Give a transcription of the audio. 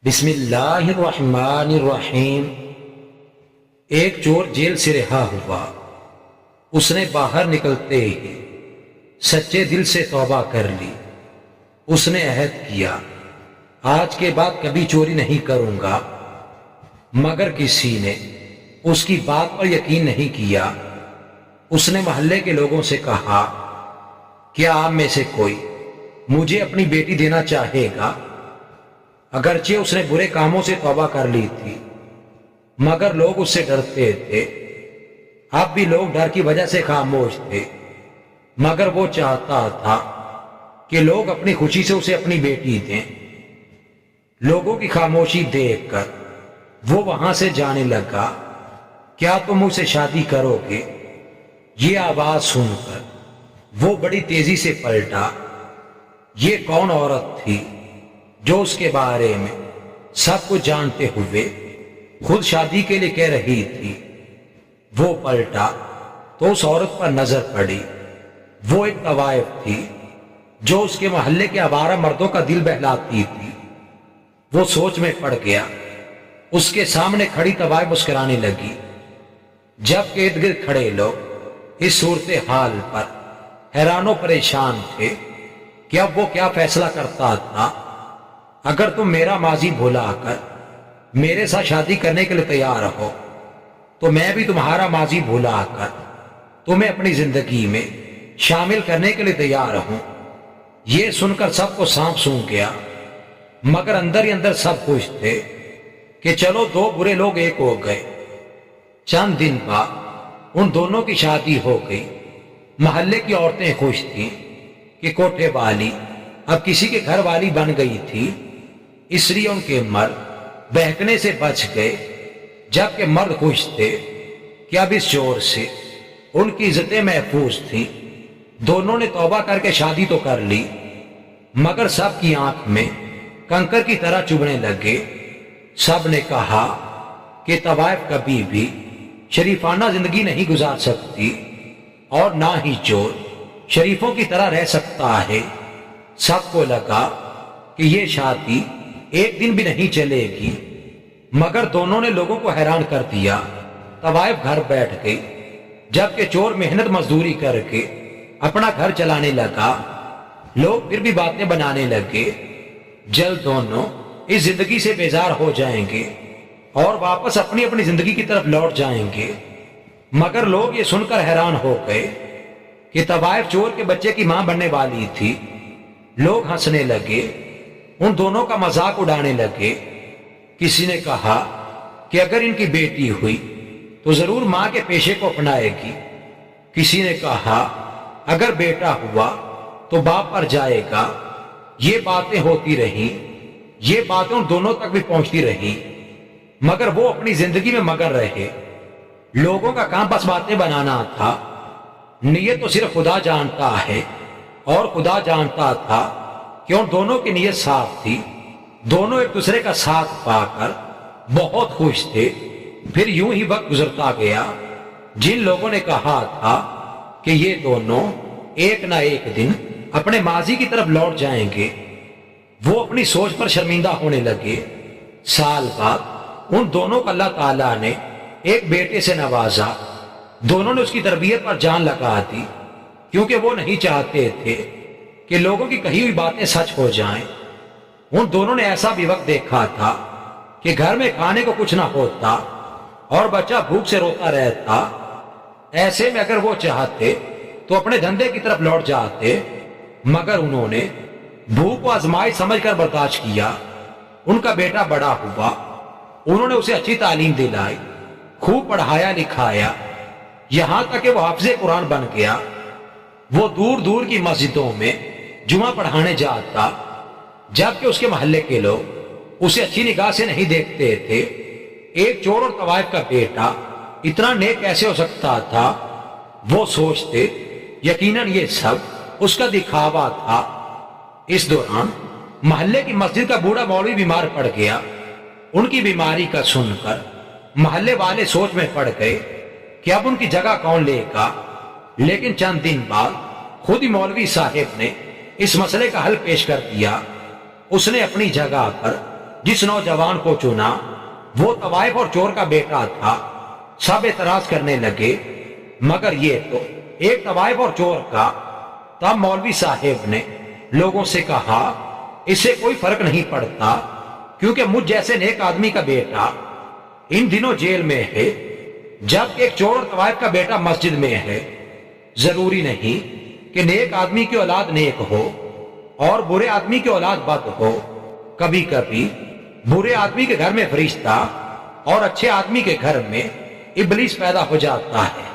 بسم اللہ الرحمن الرحیم۔ ایک چور جیل سے رہا ہوا، اس نے باہر نکلتے ہی سچے دل سے توبہ کر لی۔ اس نے عہد کیا، آج کے بعد کبھی چوری نہیں کروں گا، مگر کسی نے اس کی بات پر یقین نہیں کیا۔ اس نے محلے کے لوگوں سے کہا، کیا آپ میں سے کوئی مجھے اپنی بیٹی دینا چاہے گا؟ اگرچہ اس نے برے کاموں سے توبہ کر لی تھی، مگر لوگ اس سے ڈرتے تھے۔ اب بھی لوگ ڈر کی وجہ سے خاموش تھے، مگر وہ چاہتا تھا کہ لوگ اپنی خوشی سے اسے اپنی بیٹی دیں۔ لوگوں کی خاموشی دیکھ کر وہ وہاں سے جانے لگا۔ کیا تم مجھ سے شادی کرو گے؟ یہ آواز سن کر وہ بڑی تیزی سے پلٹا۔ یہ کون عورت تھی جو اس کے بارے میں سب کچھ جانتے ہوئے خود شادی کے لیے کہہ رہی تھی؟ وہ پلٹا تو اس عورت پر نظر پڑی۔ وہ ایک طوائف تھی جو اس کے محلے کے آوارہ مردوں کا دل بہلاتی تھی۔ وہ سوچ میں پڑ گیا۔ اس کے سامنے کھڑی طوائف مسکرانے لگی، جبکہ ارد گرد کھڑے لوگ اس صورتحال پر حیران و پریشان تھے کہ اب وہ کیا فیصلہ کرتا تھا۔ اگر تم میرا ماضی بھلا کر میرے ساتھ شادی کرنے کے لیے تیار ہو تو میں بھی تمہارا ماضی بھلا کر تمہیں اپنی زندگی میں شامل کرنے کے لیے تیار ہوں۔ یہ سن کر سب کو سانپ سونگ گیا، مگر اندر ہی اندر سب خوش تھے کہ چلو دو برے لوگ ایک ہو گئے۔ چند دن بعد ان دونوں کی شادی ہو گئی۔ محلے کی عورتیں خوش تھیں کہ کوٹھے والی اب کسی کے گھر والی بن گئی تھی، اس لیے ان کے مرد بہکنے سے بچ گئے، جبکہ مرد خوش تھے کہ اب اس چور سے ان کی عزتیں محفوظ تھیں۔ دونوں نے توبہ کر کے شادی تو کر لی، مگر سب کی آنکھ میں کنکر کی طرح چبھنے لگے۔ سب نے کہا کہ طوائف کبھی بھی شریفانہ زندگی نہیں گزار سکتی، اور نہ ہی چور شریفوں کی طرح رہ سکتا ہے۔ سب کو لگا کہ یہ شادی ایک دن بھی نہیں چلے گی، مگر دونوں نے لوگوں کو حیران کر دیا۔ طوائف گھر بیٹھ گئی، جبکہ چور محنت مزدوری کر کے اپنا گھر چلانے لگا۔ لوگ پھر بھی باتیں بنانے لگے، جلد دونوں اس زندگی سے بیزار ہو جائیں گے اور واپس اپنی اپنی زندگی کی طرف لوٹ جائیں گے۔ مگر لوگ یہ سن کر حیران ہو گئے کہ طوائف چور کے بچے کی ماں بننے والی تھی۔ لوگ ہنسنے لگے، ان دونوں کا مذاق اڑانے لگے۔ کسی نے کہا کہ اگر ان کی بیٹی ہوئی تو ضرور ماں کے پیشے کو اپنائے گی۔ کسی نے کہا اگر بیٹا ہوا تو باپ پر جائے گا۔ یہ باتیں ہوتی رہیں، یہ باتیں ان دونوں تک بھی پہنچتی رہیں، مگر وہ اپنی زندگی میں مگن رہے۔ لوگوں کا کام بس باتیں بنانا تھا، نیت تو صرف خدا جانتا ہے۔ اور خدا جانتا تھا کہ ان دونوں کی نیت صاف تھی۔ دونوں ایک دوسرے کا ساتھ پا کر بہت خوش تھے۔ پھر یوں ہی وقت گزرتا گیا۔ جن لوگوں نے کہا تھا کہ یہ دونوں ایک نہ ایک دن اپنے ماضی کی طرف لوٹ جائیں گے، وہ اپنی سوچ پر شرمندہ ہونے لگے۔ سال بعد ان دونوں کو اللہ تعالیٰ نے ایک بیٹے سے نوازا۔ دونوں نے اس کی تربیت پر جان لگا دی، کیونکہ وہ نہیں چاہتے تھے کہ لوگوں کی کہی ہوئی باتیں سچ ہو جائیں۔ ان دونوں نے ایسا بھی وقت دیکھا تھا کہ گھر میں کھانے کو کچھ نہ ہوتا اور بچہ بھوک سے روتا رہتا۔ ایسے میں اگر وہ چاہتے تو اپنے دھندے کی طرف لوٹ جاتے، مگر انہوں نے بھوک کو آزمائش سمجھ کر برداشت کیا۔ ان کا بیٹا بڑا ہوا، انہوں نے اسے اچھی تعلیم دلائی، خوب پڑھایا لکھایا، یہاں تک کہ وہ حافظ قرآن بن گیا۔ وہ دور دور کی مسجدوں میں جمعہ پڑھانے جاتا، جبکہ اس کے محلے کے لوگ اسے اچھی نگاہ سے نہیں دیکھتے تھے۔ ایک چور اور طوائف کا بیٹا اتنا نیک کیسے ہو سکتا تھا؟ وہ سوچتے یقیناً یہ سب اس کا دکھاوا تھا۔ اس دوران محلے کی مسجد کا بوڑھا مولوی بیمار پڑ گیا۔ ان کی بیماری کا سن کر محلے والے سوچ میں پڑ گئے کہ اب ان کی جگہ کون لے گا۔ لیکن چند دن بعد خود ہی مولوی صاحب نے اس مسئلے کا حل پیش کر دیا۔ اس نے اپنی جگہ پر جس نوجوان کو چنا وہ طوائف اور چور کا بیٹا تھا۔ سب اعتراض کرنے لگے مگر یہ تو ایک طوائف اور چور کا۔ تب مولوی صاحب نے لوگوں سے کہا اس سے کوئی فرق نہیں پڑتا، کیونکہ مجھ جیسے نیک آدمی کا بیٹا ان دنوں جیل میں ہے، جب ایک چور اور طوائف کا بیٹا مسجد میں ہے۔ ضروری نہیں کہ نیک آدمی کی اولاد نیک ہو اور برے آدمی کی اولاد بد ہو۔ کبھی کبھی برے آدمی کے گھر میں فرشتہ اور اچھے آدمی کے گھر میں ابلیس پیدا ہو جاتا ہے۔